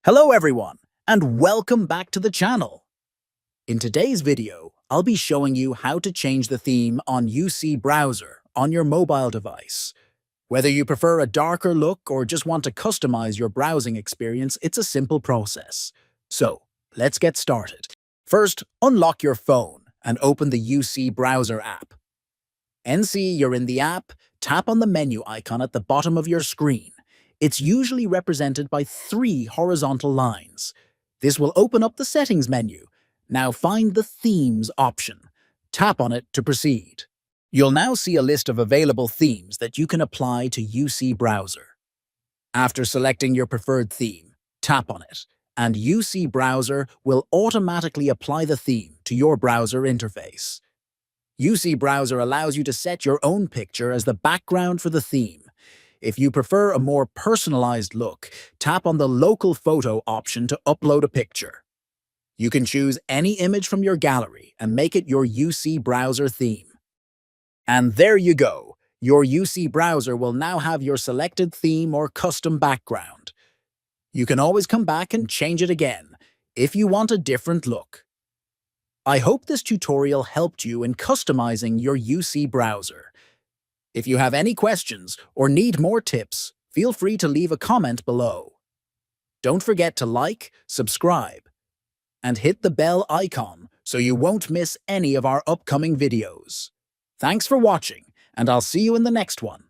Hello everyone, and welcome back to the channel. In today's video, I'll be showing you how to change the theme on UC Browser on your mobile device. Whether you prefer a darker look or just want to customize your browsing experience, it's a simple process. So, let's get started. First, unlock your phone and open the UC Browser app. See you're in the app, tap on the menu icon at the bottom of your screen. It's usually represented by 3 horizontal lines. This will open up the Settings menu. Now find the Themes option. Tap on it to proceed. You'll now see a list of available themes that you can apply to UC Browser. After selecting your preferred theme, tap on it, and UC Browser will automatically apply the theme to your browser interface. UC Browser allows you to set your own picture as the background for the theme. If you prefer a more personalized look, tap on the Local Photo option to upload a picture. You can choose any image from your gallery and make it your UC Browser theme. And there you go! Your UC Browser will now have your selected theme or custom background. You can always come back and change it again if you want a different look. I hope this tutorial helped you in customizing your UC Browser. If you have any questions or need more tips, feel free to leave a comment below. Don't forget to like, subscribe, and hit the bell icon so you won't miss any of our upcoming videos. Thanks for watching, and I'll see you in the next one.